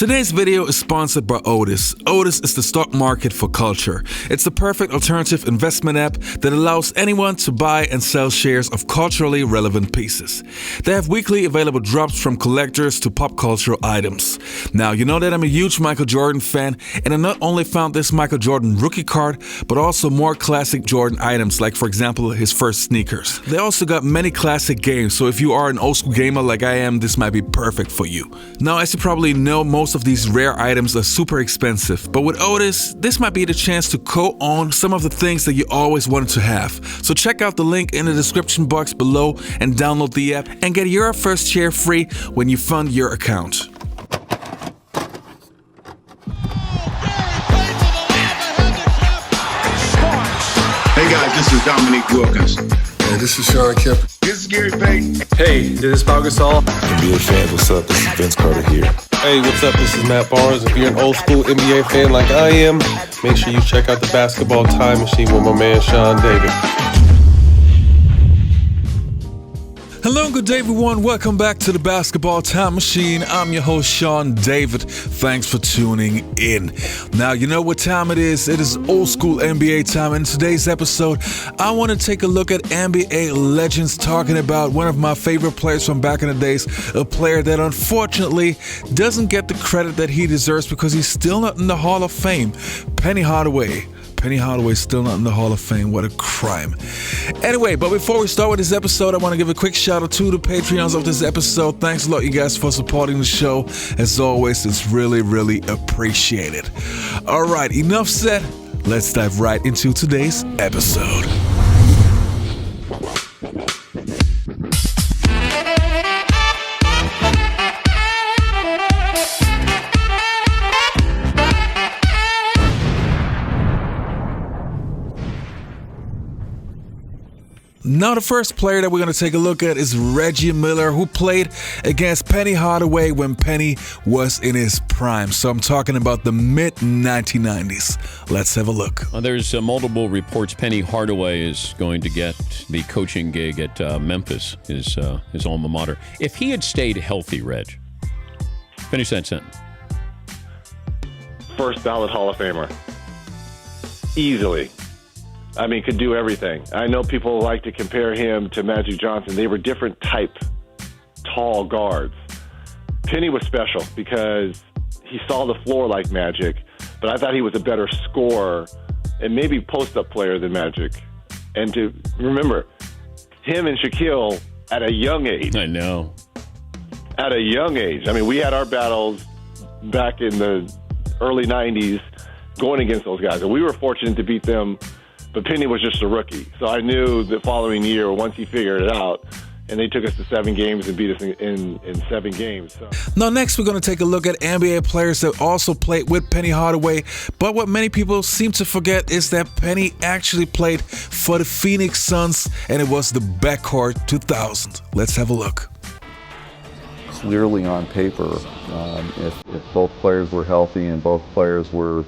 Today's video is sponsored by Otis. Otis is the stock market for culture. It's the perfect alternative investment app that allows anyone to buy and sell shares of culturally relevant pieces. They have weekly available drops from collectors to pop cultural items. Now, you know that I'm a huge Michael Jordan fan, and I not only found this Michael Jordan rookie card, but also more classic Jordan items, like for example his first sneakers. They also got many classic games, so if you are an old school gamer like I am, this might be perfect for you. Now, as you probably know, most of these rare items are super expensive, but with Otis, this might be the chance to co-own some of the things that you always wanted to have. So check out the link in the description box below and download the app and get your first share free when you fund your account. Hey guys, this is Dominique Wilkins. Hey, this is Sean Kemp. This is Gary Payton. Hey, this is Pau Gasol. NBA fans, what's up? This is Vince Carter here. Hey, what's up? This is Matt Barnes. If you're an old school NBA fan like I am, make sure you check out the Basketball Time Machine with my man Sean David. Hello, good day everyone. Welcome back to the Basketball Time Machine. I'm your host, Sean David. Thanks for tuning in. Now, you know what time it is. It is old school NBA time. In today's episode, I want to take a look at NBA legends, talking about one of my favorite players from back in the days, a player that unfortunately doesn't get the credit that he deserves because he's still not in the Hall of Fame. Penny Hardaway. Penny Hardaway still not in the Hall of Fame. What a crime. Anyway, but before we start with this episode, I want to give a quick shout out to the Patreons of this episode. Thanks a lot, you guys, for supporting the show. As always, it's really appreciated. All right, enough said. Let's dive right into today's episode. Now, the first player that we're going to take a look at is Reggie Miller, who played against Penny Hardaway when Penny was in his prime. So I'm talking about the mid-1990s. Let's have a look. There's multiple reports Penny Hardaway is going to get the coaching gig at Memphis, his alma mater. If he had stayed healthy, Reg, finish that sentence. First ballot Hall of Famer. Easily. I mean, could do everything. I know people like to compare him to Magic Johnson. They were different type, tall guards. Penny was special because he saw the floor like Magic, but I thought he was a better scorer and maybe post-up player than Magic. And to remember, him and Shaquille at a young age. I know. At a young age. I mean, we had our battles back in the early 90s going against those guys, and we were fortunate to beat them. But Penny was just a rookie. So I knew the following year, once he figured it out, and they took us to 7 games and beat us in 7 games. So. Now, next we're going to take a look at NBA players that also played with Penny Hardaway. But what many people seem to forget is that Penny actually played for the Phoenix Suns, and it was the backcourt 2000. Let's have a look. Clearly on paper, if both players were healthy and both players were,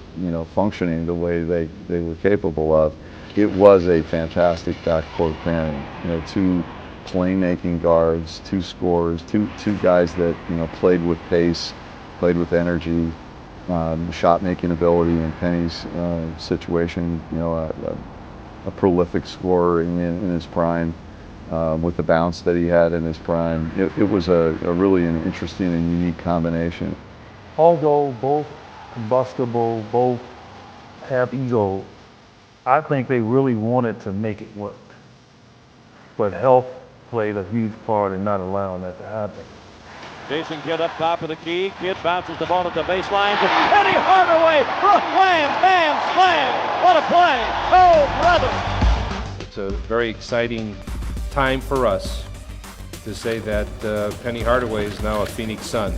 functioning the way they were capable of, it was a fantastic backcourt pairing. 2 playmaking guards, 2 scorers, two guys that played with pace, played with energy, shot-making ability. In Penny's situation, a prolific scorer in his prime. With the bounce that he had in his prime. It was a really an interesting and unique combination. Although both combustible, both have ego, I think they really wanted to make it work. But health played a huge part in not allowing that to happen. Jason Kidd up top of the key. Kidd bounces the ball at the baseline to Penny Hardaway. Wham, bam, slam. What a play. Oh, brother. It's a very exciting time for us to say that Penny Hardaway is now a Phoenix Sun.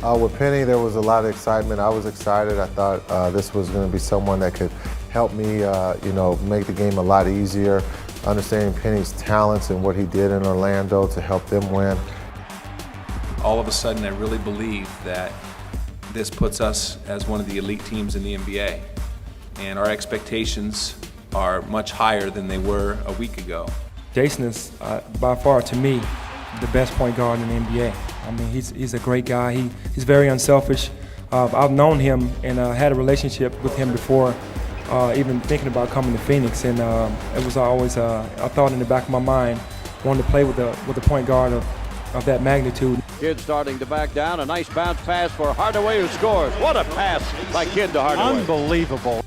With Penny, there was a lot of excitement. I was excited. I thought this was going to be someone that could help me, make the game a lot easier. Understanding Penny's talents and what he did in Orlando to help them win. All of a sudden, I really believe that this puts us as one of the elite teams in the NBA. And our expectations are much higher than they were a week ago. Jason is, by far, to me, the best point guard in the NBA. I mean, he's a great guy. He's very unselfish. I've known him and had a relationship with him before even thinking about coming to Phoenix, and it was always a thought in the back of my mind, wanting to play with the point guard of that magnitude. Kidd starting to back down. A nice bounce pass for Hardaway, who scores. What a pass by Kidd to Hardaway. Unbelievable.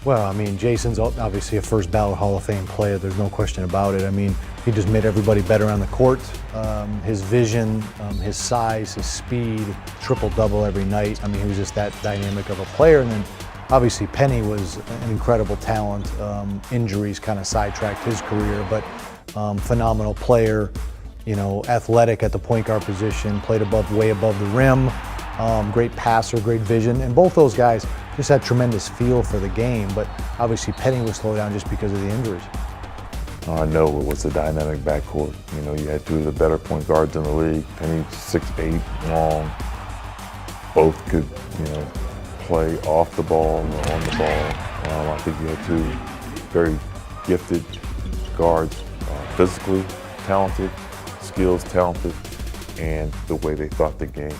Well, I mean, Jason's obviously a first ballot Hall of Fame player. There's no question about it. I mean, he just made everybody better on the court. His vision, his size, his speed, triple-double every night. I mean, he was just that dynamic of a player. And then obviously Penny was an incredible talent. Injuries kind of sidetracked his career, but phenomenal player. You know, athletic at the point guard position, played way above the rim, great passer, great vision, and both those guys just had tremendous feel for the game, but obviously Penny was slowed down just because of the injuries. I know it was a dynamic backcourt. You know, you had two of the better point guards in the league. Penny 6'8", long. Both could, you know, play off the ball or on the ball. I think you had two very gifted guards, physically talented, skills talented, and the way they thought the game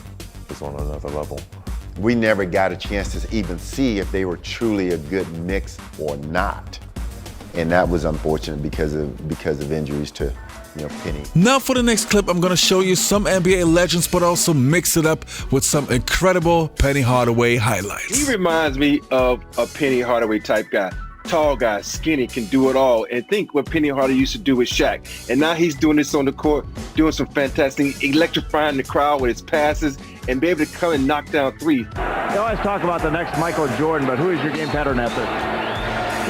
was on another level. We never got a chance to even see if they were truly a good mix or not. And that was unfortunate because of injuries to, you know, Penny. Now for the next clip, I'm going to show you some NBA legends, but also mix it up with some incredible Penny Hardaway highlights. He reminds me of a Penny Hardaway type guy. Tall guy, skinny, can do it all. And think what Penny Hardaway used to do with Shaq. And now he's doing this on the court, doing some fantastic, electrifying the crowd with his passes and be able to come and knock down threes. They always talk about the next Michael Jordan, but who is your game pattern after?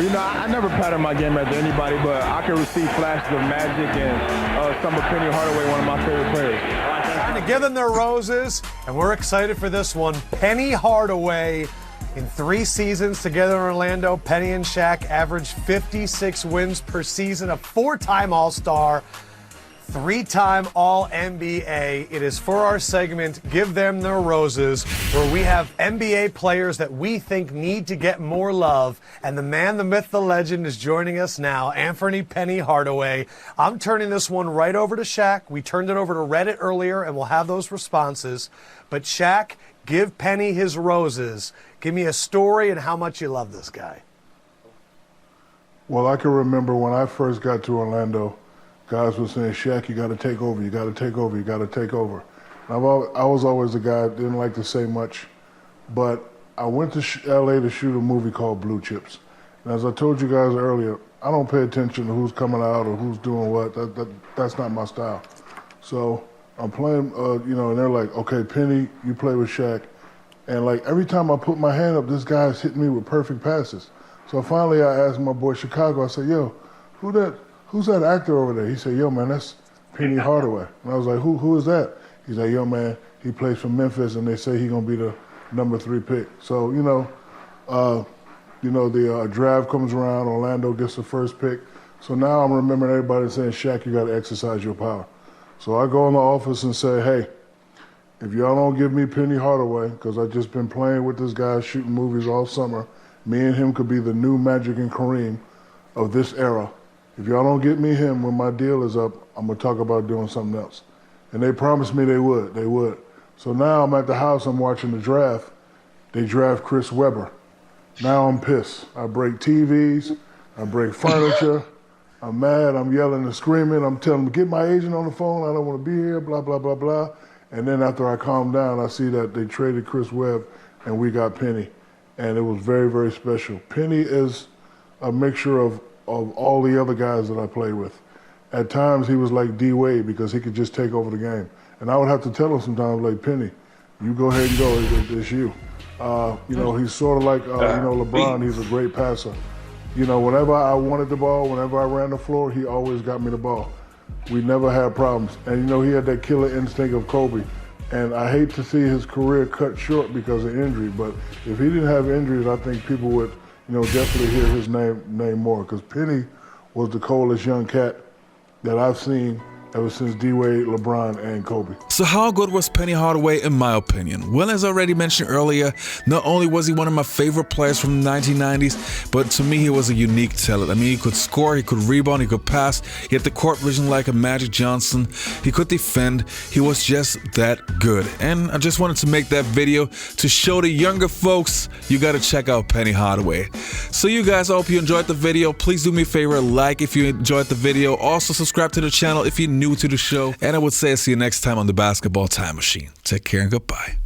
You know, I never pattern my game after anybody, but I can receive flashes of magic and some of Penny Hardaway, one of my favorite players. Time to give them their roses, and we're excited for this one. Penny Hardaway. In 3 seasons together in Orlando, Penny and Shaq averaged 56 wins per season, a 4-time All-Star, 3-time All-NBA. It is for our segment, Give Them Their Roses, where we have NBA players that we think need to get more love. And the man, the myth, the legend is joining us now, Anthony Penny Hardaway. I'm turning this one right over to Shaq. We turned it over to Reddit earlier, and we'll have those responses. But Shaq, give Penny his roses. Give me a story and how much you love this guy. Well, I can remember when I first got to Orlando, guys were saying, Shaq, you got to take over, you got to take over, you got to take over. I was always the guy that didn't like to say much, but I went to LA to shoot a movie called Blue Chips. And as I told you guys earlier, I don't pay attention to who's coming out or who's doing what. That's not my style. So I'm playing, you know, and they're like, okay, Penny, you play with Shaq. And like every time I put my hand up, this guy's hitting me with perfect passes. So finally I asked my boy Chicago, I said, yo, who's that actor over there? He said, yo, man, that's Penny Hardaway. And I was like, who is that? He's like, yo, man, he plays for Memphis and they say he's gonna be the number 3 pick. So, the draft comes around, Orlando gets the first pick. So now I'm remembering everybody saying, Shaq, you gotta exercise your power. So I go in the office and say, hey, if y'all don't give me Penny Hardaway, because I've just been playing with this guy, shooting movies all summer, me and him could be the new Magic and Kareem of this era. If y'all don't get me him when my deal is up, I'm going to talk about doing something else. And they promised me they would. So now I'm at the house, I'm watching the draft. They draft Chris Webber. Now I'm pissed. I break TVs, I break furniture, I'm mad, I'm yelling and screaming, I'm telling them, get my agent on the phone, I don't want to be here, blah, blah, blah, blah. And then after I calm down, I see that they traded Chris Webb and we got Penny. And it was very, very special. Penny is a mixture of all the other guys that I played with. At times he was like D Wade because he could just take over the game. And I would have to tell him sometimes, like, Penny, you go ahead and go, it's you. He's sort of like, LeBron, he's a great passer. Whenever I wanted the ball, whenever I ran the floor, he always got me the ball. We never had problems. And, he had that killer instinct of Kobe. And I hate to see his career cut short because of injury, but if he didn't have injuries, I think people would, definitely hear his name more, because Penny was the coldest young cat that I've seen ever since D-Wade, LeBron, and Kobe. So how good was Penny Hardaway in my opinion? Well, as already mentioned earlier, not only was he one of my favorite players from the 1990s, but to me he was a unique talent. I mean, he could score, he could rebound, he could pass, he had the court vision like a Magic Johnson, he could defend, he was just that good. And I just wanted to make that video to show the younger folks you gotta check out Penny Hardaway. So you guys, I hope you enjoyed the video. Please do me a favor, like if you enjoyed the video. Also subscribe to the channel if you're new to the show. And I would say I'll see you next time on the Basketball Time Machine. Take care and goodbye.